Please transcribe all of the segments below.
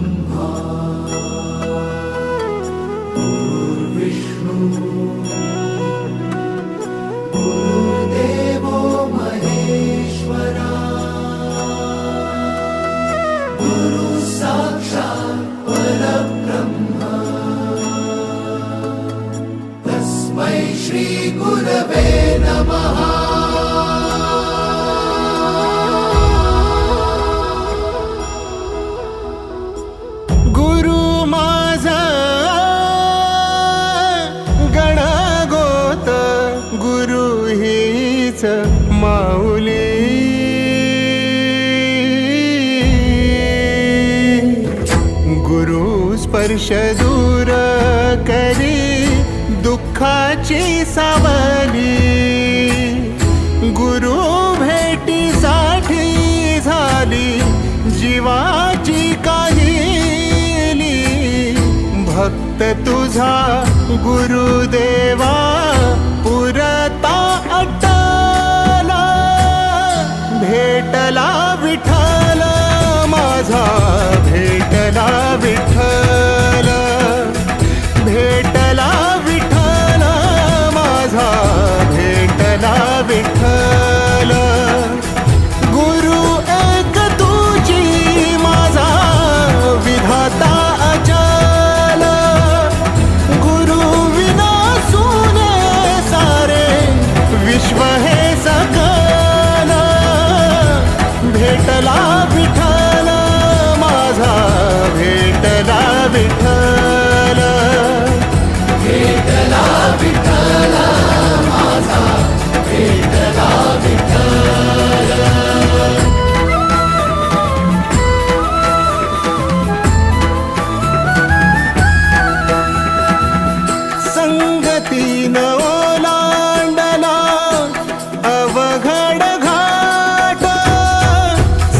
ब्रह्मा गुरुर्विष्णु गुरुर्देवो महेश्वरा गुरु साक्षात् परब्रह्म तस्मै श्री गुरवे नमः। माऊली गुरु स्पर्श दूर करी दुःखाची सावली गुरु भेटीसाठी झाली जीवाची काहिली भक्त तुझा गुरुदेवा पुरता अट्टला भेटला विठ्ठल माझा भेटला विठ्ठल भेटला विठ्ठल माझा भेटला विठ्ठल गुरु एक तुझी माझा विधाता अचल गुरु विना सुने सारे विश्व हे सकल भेटला विठ्ठल माझा भेटला विठ्ठल भेटला विठ्ठल माझा भेटला विठ्ठल। संगतीन ओलांडला अवघड घाट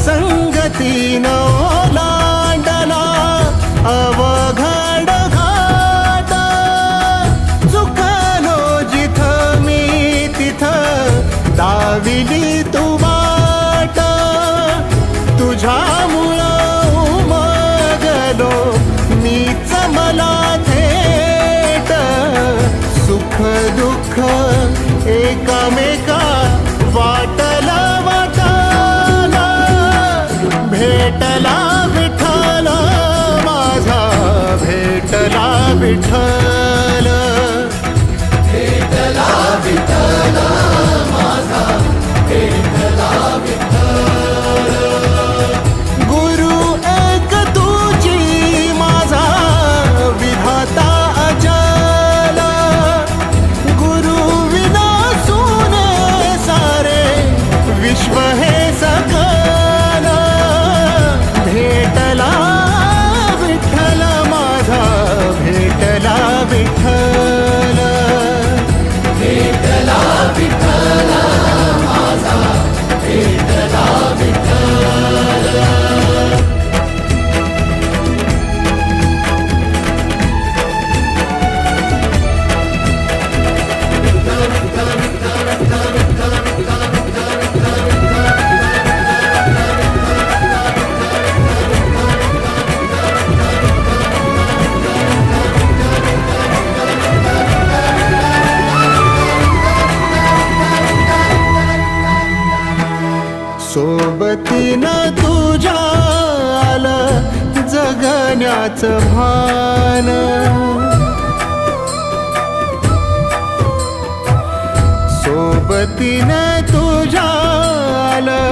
संगतीन ओलांडला अवघड घाट चुकलो जिथं मी तिथं दाविली तू वाट तुझ्यामुळं उमगलो मीच मला थेट सुख दुःख एकामेका वाटला वाटाला भेटला विठ्ठल माझा भेटला विठ्ठल भेटला विठ्ठल माझा भेटला विठ्ठल गुरु एक तुझी माझा विधाता अचल गुरु विना सुने सारे विश्व हे सकल भेटला विठ्ठल माझा भेटला विठ्ठल भेटला विठ्ठल माझा भेटला विठ्ठल। सोबतीनं तुझ्या आलं जगण्याचं भान सोबतीनं तुझ्या आलं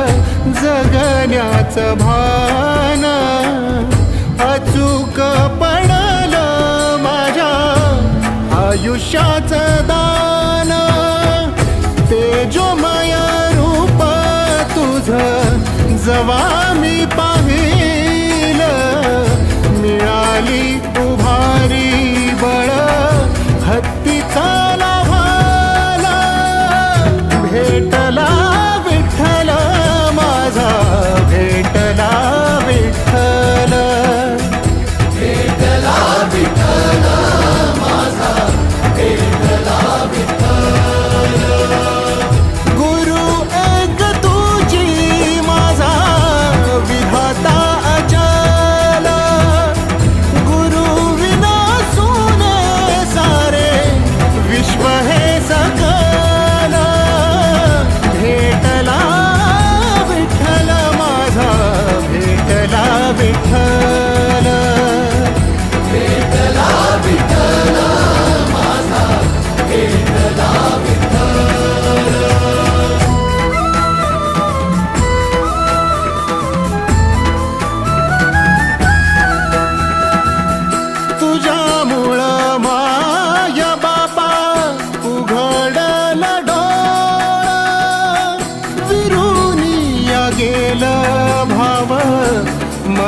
जगण्याचं भान अचूक पडलं माझ्या आयुष्याचं दान तेजोमय रूप तुझं जवा मी पाहिलं मिळाली उभारी बळ हत्तीचा लाभाला भेटला विठ्ठल माझा भेटला विठ्ठल भेटला विठ्ठल माझा भेटला विठ्ठल गुरु एक तुझी माझा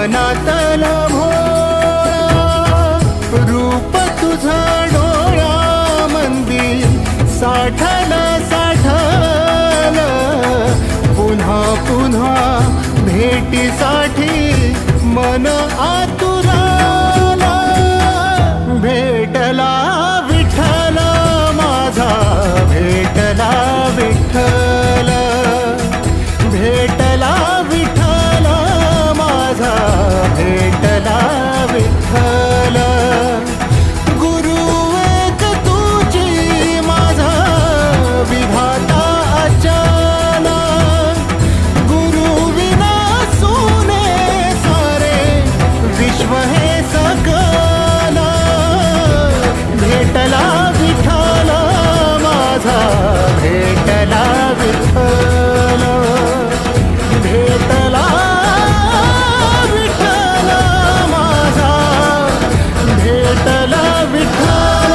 मनातल भोळा रूप तुझं डोळ्यामंदी साठल साठल पुन्हा पुन्हा भेटीसाठी मन आतुराला भेटला विठ्ठल माझा भेटला विठ्ठल भेटला विठ्ठल माझा भेटला विठ्ठल गुरु एक तुझी माझा विधाता अचल गुरु विना सोने सारे विश्व हे सकल भेटला विठ्ठल माझा भेटला विठ्ठल भेटला विठ्ठल माझा भेटला विठ्ठल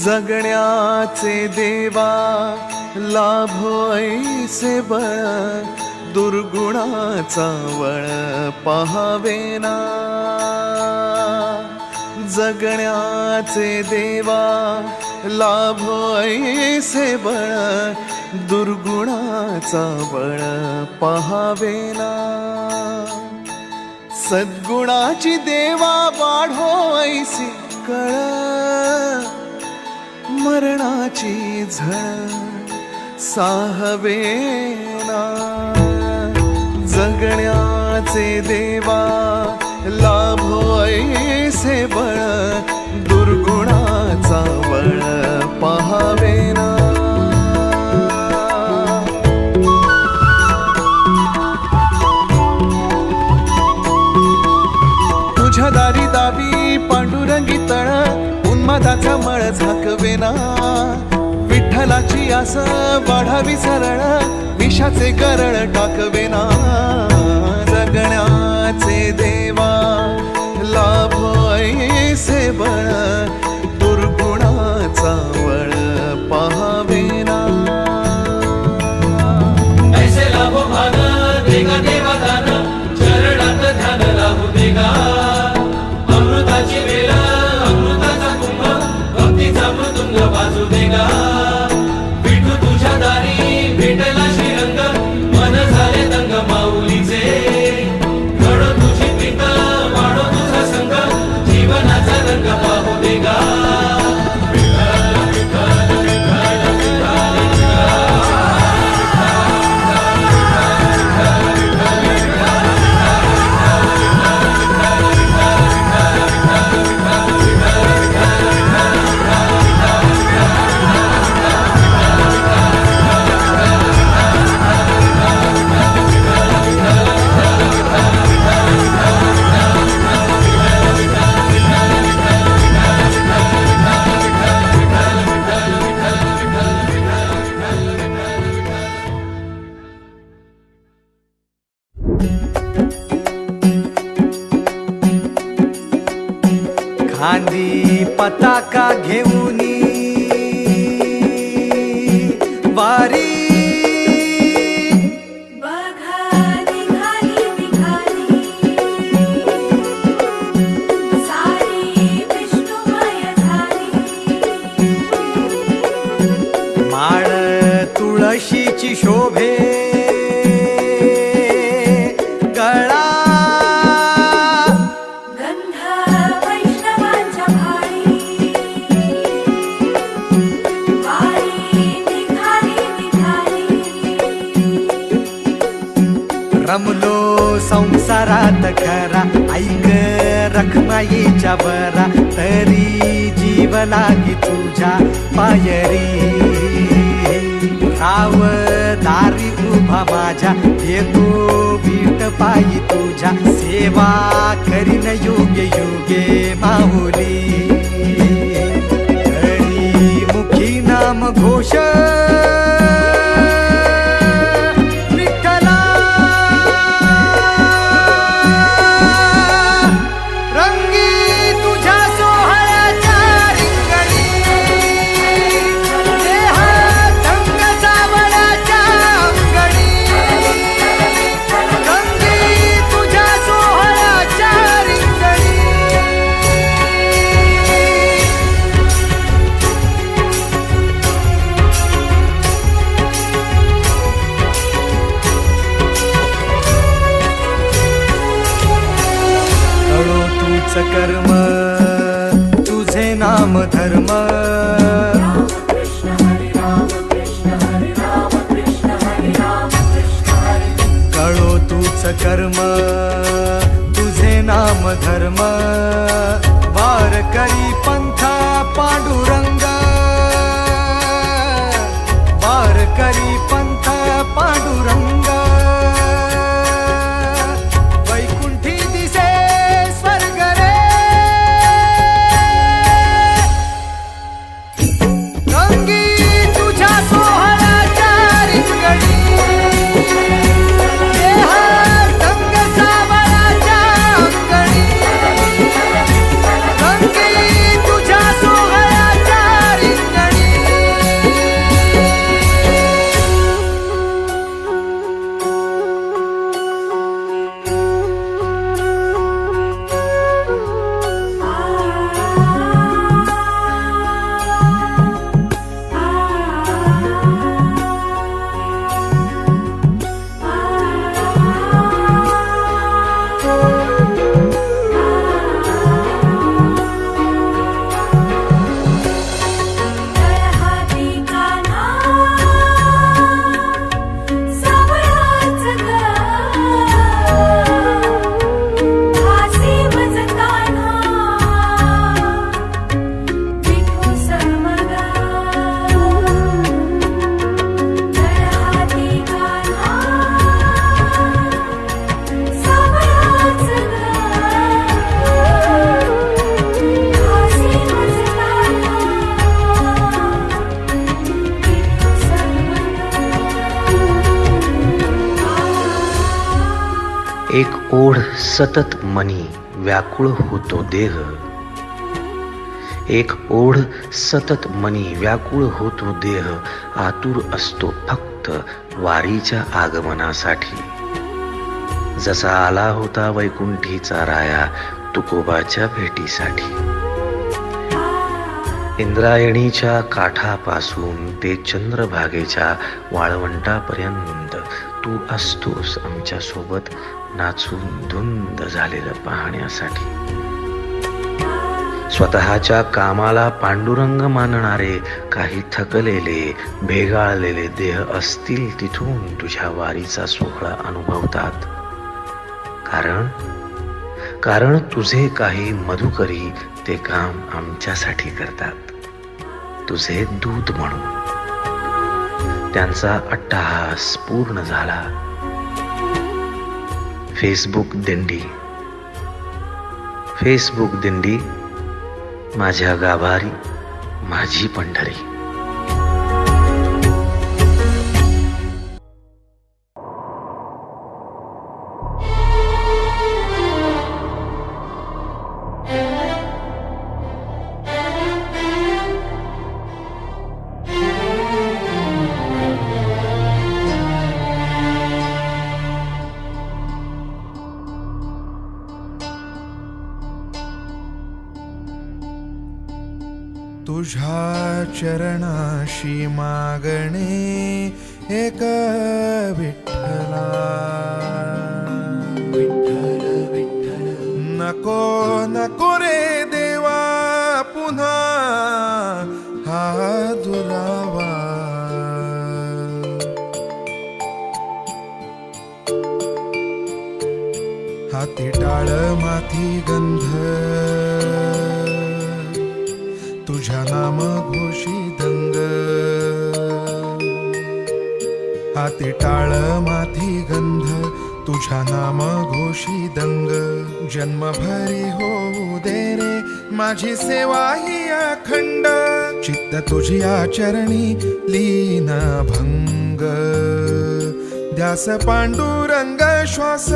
जगण्याचे देवा लाभो ऐसे बळ दुर्गुणाचा वळ पहावेना जगण्याचे देवा लाभो ऐसे बळ दुर्गुणाचा बळ पहावेना सद्गुणाची देवा वाढो ऐसी कळ मरणाची झळ साहवेना जगण्याचे देवा लाभो ऐसे बळ दुर्गुणाचा बळ पहावेना तुझ्या दारी दावी पांडुरंगी तळ उन्मादाचा मळ झाकवेना विठ्ठलाची आस वाढावी सरळ विषाचे गरळ टाकवेना जगण्याचे देवा लाभो ऐसे बळ दुर्गुणाचा वळ पहावेना ऐसे लाभो भान देगा देवा दान चरणात ध्यान लाभू देगा अमृताची वेळ अमृताचा कुंभ भक्तीचा मृदुंग वाजू देगा विठू तुझ्या दारी भेटला श्रीरंग मन झाले दंग माऊलीचे घडो तुझी प्रीत वाढो तुझा संग जीवनाचा रंग पाहू देगा खांदी पताका घेऊनी वारी बघा निघाली निघाली सारी विष्णुमय झाली माळ तुळशीची शोभे गळा गंध वैष्णवांच्या भाळी वारी निघाली निघाली रमलो संसारात खरा ऐक रखमाईच्या बरा तरी जीव लागी तुझ्या पायरी राव दारी उभा माझ्या येतो वीट पायी तुझ्या सेवा करीन योग्य योगे माहुली हरी मुखी नाम घोष विठ्ठला रंगी तुझ्या सोहळ्याच्या रिंगणी देहा राम धर्म राम कृष्ण हरे राम कृष्ण हरे राम कृष्ण हरे राम कृष्ण हरे कळो तूच कर्म तुझे नाम धर्म वार करी पंथा पांडुरंग वार करी पंथा पांडुरंग वैकुंठी दिसे स्वर्ग रे रंगी तुझ्या सोहळ्याच्या रिंगणी रंग सावळाच्या अंगणी रंगी तुझ्या सोहळ्याच्या रिंगणी हाती कान्हा सावळाच ग हासी मज कान्हा विठू समग हाती कान्हा सावळाच ग हासी मज कान्हा एक ओढ सतत मनी व्याकुळ होतो देह एक ओढ सतत मनी व्याकुळ होतो देह आतुर असतो फक्त वारीच्या आगमनासाठी जसा आला होता वैकुंठीचा राया तुकोबाच्या भेटीसाठी इंद्रायणीच्या काठापासून ते चंद्रभागेच्या वाळवंटापर्यंत तू असतोस आमच्या सोबत नाचून धुंद झालेलं पाहण्यासाठी स्वतःच्या कामाला पांडुरंग मानणारे काही थकलेले भेगाळलेले देह असतील तिथून तुझ्या वारीचा सोहळा अनुभवतात कारण तुझे काही मधुकरी ते काम आमच्यासाठी करतात तुझे दूत म्हणून त्यांचा अट्टहास पूर्ण झाला फेसबुक दिंडी माझ्या गाभारी माझी पंढरी तुझ्या चरणाशी मागणे एक विठ्ठला विठ्ठल विठ्ठल नको नको रे देवा पुन्हा हा दुरावा हाती टाळ माथी गंध तुझ्या नाम घोषी दंग हाती टाळ माथी गंध तुझ्या नाम घोषी दंग जन्मभरी होऊ दे रे माझी सेवा ही अखंड चित्त तुझी आचरणी लीन भंग ध्यास पांडुरंग श्वास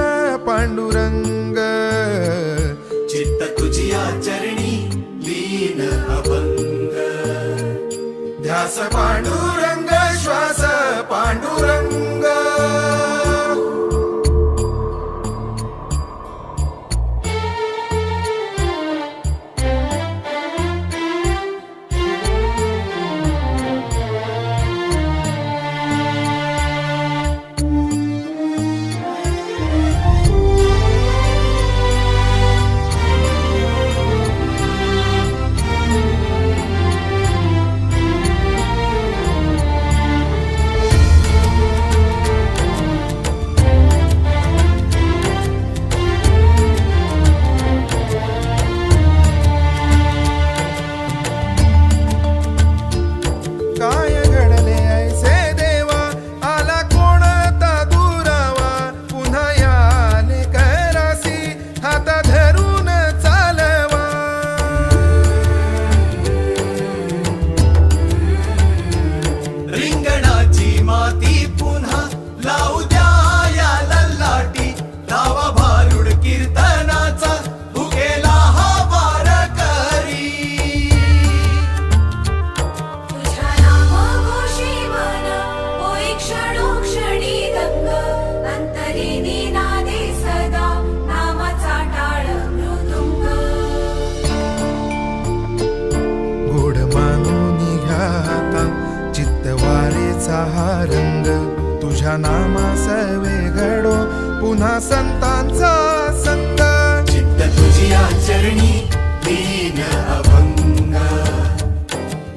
पांडुरंग चित्त तुझी आचरणी लीन अभंग ध्यास पांडुरंग श्वास पांडुरंग तुझ्या नामास वेघडो पुन्हा संतांचा संग चित्त तुझी आचरणी दीन अभंग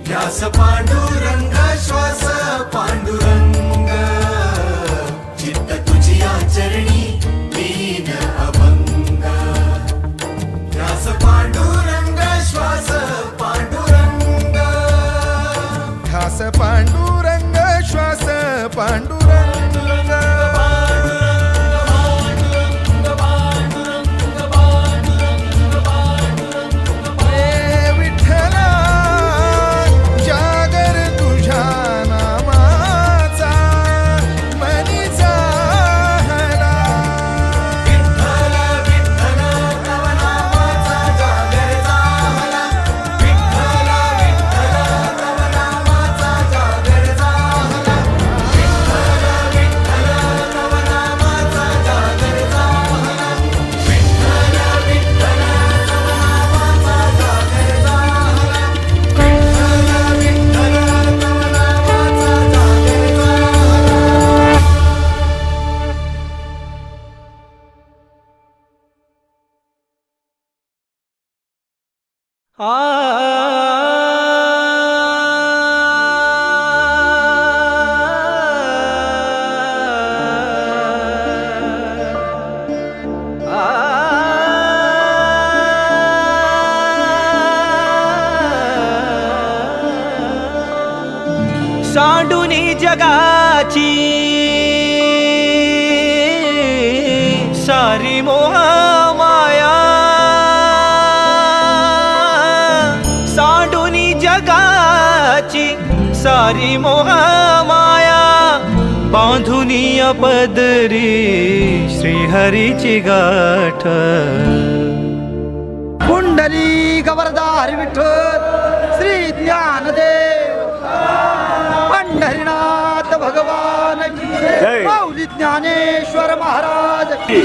ध्यास पांडुरंग श्वास पांडुरंग चित्त तुझी आचरणी दीन अभंग ध्यास पांडुरंग श्वास पांडुरंग ध्यास पांडुरंग श्वास पांडुरंग हे विठ्ठला जागर तुझ्या नामाचा मनी झाला विठ्ठल विठ्ठल तव नामाचा जागर झाला विठ्ठल विठ्ठल तव नामाचा जागर झाला विठ्ठल विठ्ठल तव नामाचा जागर झाला विठ्ठल विठ्ठल तव नामाचा जागर झाला विठ्ठल विठ्ठल तव नामाचा जागर झाला सांडूनी जगाची सारी मोह माया सांडूनी जगाची सारी मोह माया बांधुनी पदरी श्रीहरीची गाठ कुंडली गवरदार विठ्ठल श्री ज्ञानदेव पंढरीनाथ भगवान की माऊली ज्ञानेश्वर महाराज की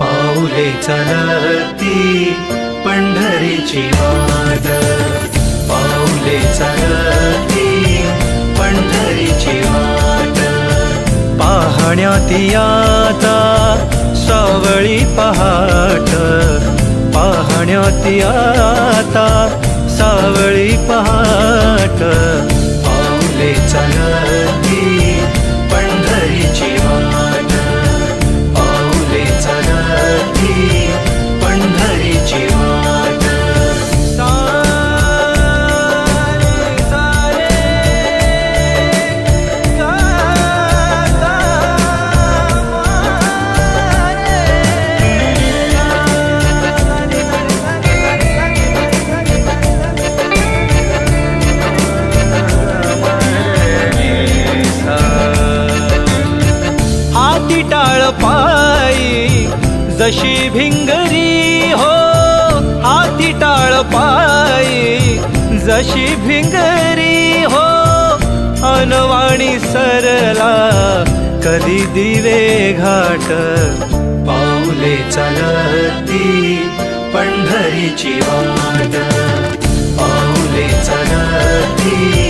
पाऊले चलती पंढरीची वाट पाऊले चलती पंढरीची वाट पाहण्यात आता सावळी पहाट पाहण्यात आता सावळी पहाट पाऊले चलती पंढरीची वाट पाऊले चलती पंढरीची वाट सारे सारे गा गा हाती टाळ पायी जशी भिंगरी हो हाती टाळ पायी जशी भिंगरी हो अनवाणी सरला कधी दिवे घाट पाऊले चलती पंढरीची वाट पाऊले चलती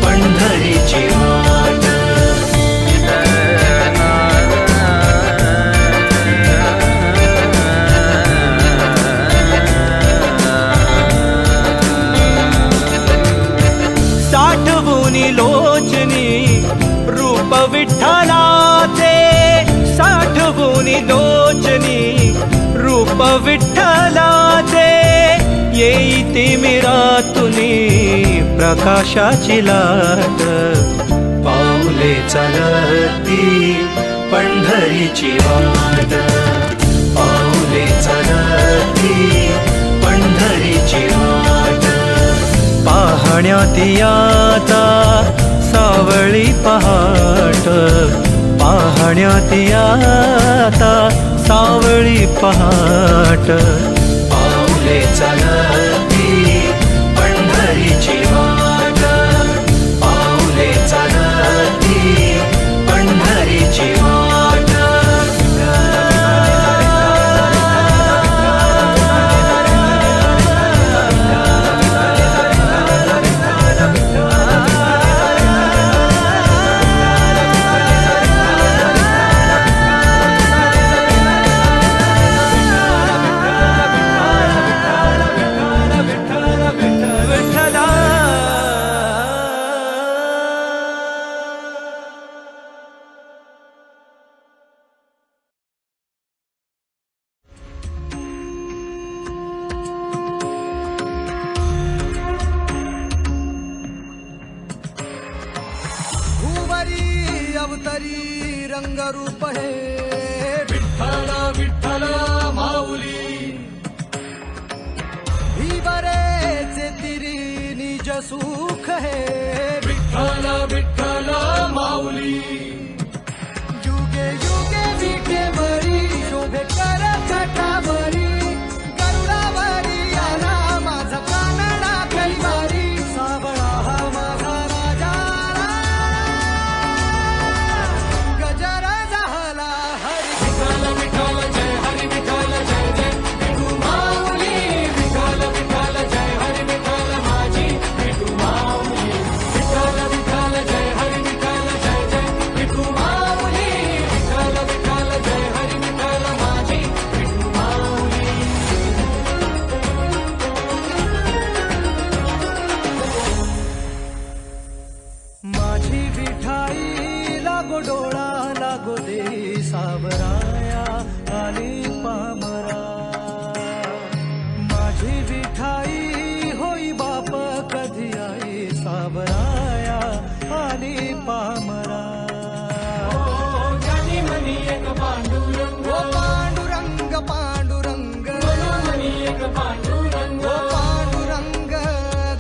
पंढरीची वाट साठवुनी लोचनी रूप विठ्ठलाचे साठवुनी लोचनी रूप विठ्ठलाचे येई तिमिरातुनी प्रकाशाची लाट पाऊले चलती पंढरीची वाट पाऊले चलती पंढरीची वाट पाहण्यात आता सावळी पहाट पाहण्यात आता सावळी पहाट पाऊले चलती पंढरीची वाट पाऊले चलती पंढरीची वाट तरी रंगरूप हे विठ्ठल विठ्ठल माऊली ही बरेचे तिरी निज सुख हे विठ्ठल विठ्ठल माऊली युगे युगे विटे बरी शोभे कर छटावरी गरुडावरी आला माझा कानडा कैवारी सावळा हा माझा राजा गजर झाला हरी विठ्ठल विठ्ठल जय हरी विठ्ठल जय जय विठू माऊली विठ्ठल विठ्ठल जय हरी विठ्ठल माझी विठू माऊली विठ्ठल विठ्ठल जय हरी विठ्ठल जय जय विठू माऊली विठ्ठल विठ्ठल जय हरी विठ्ठल माझी विठू माऊली माझी विठाई लागो डोळा लागो दे सावराया आली पामरा माझी विठाई होई बाप कधी आई सावराया आली पामरा जानी मनी एक पांडुरंग ओ पांडुरंग पांडुरंग मनी एक पांडुरंग ओ पांडुरंग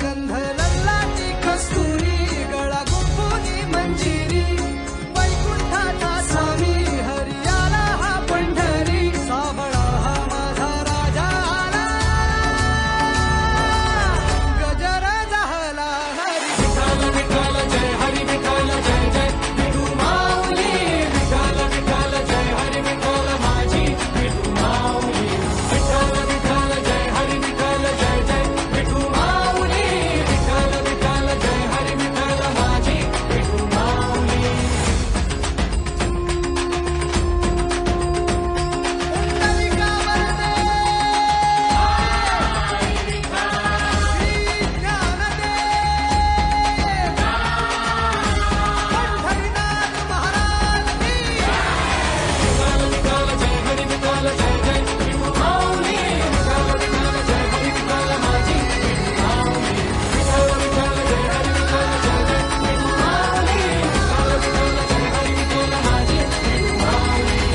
गंध लल्लाची कस्तुरी गळा गुंफुनी मंजिरी वैकुंठाचा स्वामी हरियाला हा पंढरी सावळा हा माझा राजा आला गजर झाला हरी विठ्ठल विठ्ठल जय हरी विठ्ठल जय जय विठू माऊली विठ्ठल विठ्ठल जय हरी विठ्ठल माझी विठू माऊली विठ्ठल विठ्ठल जय हरी विठ्ठल जय जय विठू माऊली विठ्ठल विठ्ठल जय हरी विठ्ठल माझी विठू माऊली पुंडलिका वरदे श्री ज्ञानदेव पंढरीनाथ महाराज की विठ्ठल विठ्ठल जय हरी विठ्ठल जय जय विठू माऊली विठ्ठल विठ्ठल जय हरी विठ्ठल माझी विठू माऊली विठ्ठल विठ्ठल जय हरी विठ्ठल जय जय विठू माऊली विठ्ठल विठ्ठल जय हरी विठ्ठल माझी विठू माऊली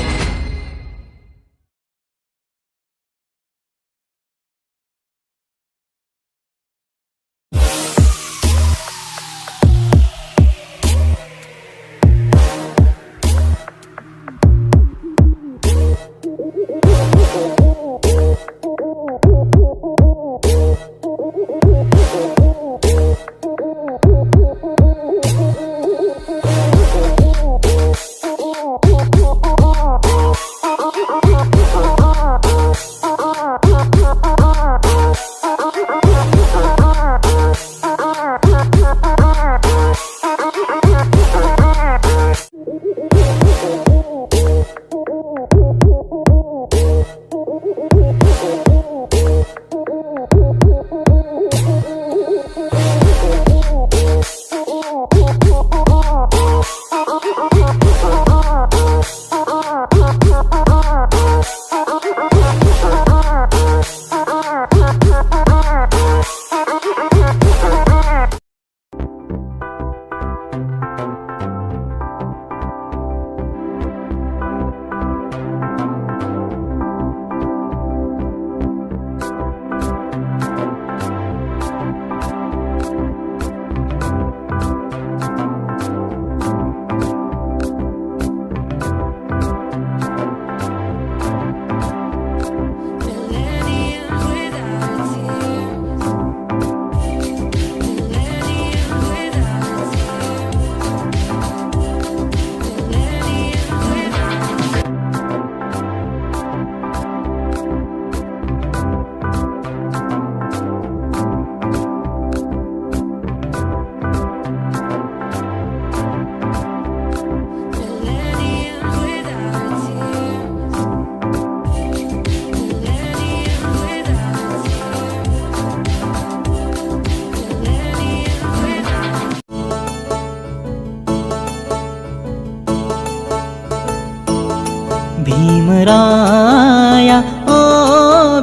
भीमराया ओ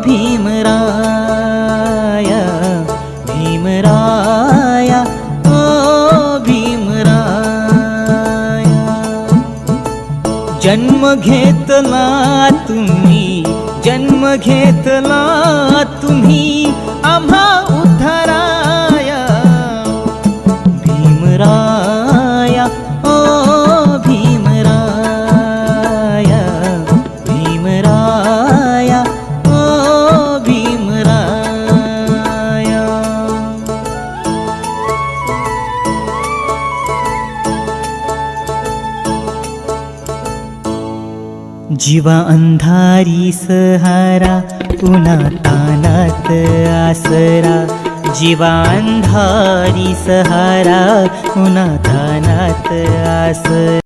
भीमराया भीमराया ओ भीमराया जन्म घेतला तुम्ही, जन्म घेतला तुम्ही आम्हा उद्धाराया भीमराया ओ भीमराया, भीमराया ओ भीमराया. जीवा अंधारी सहारा पुन्हा तानात आसरा, जीवा अंधारी सहारा पुन्हा तानात आसरा.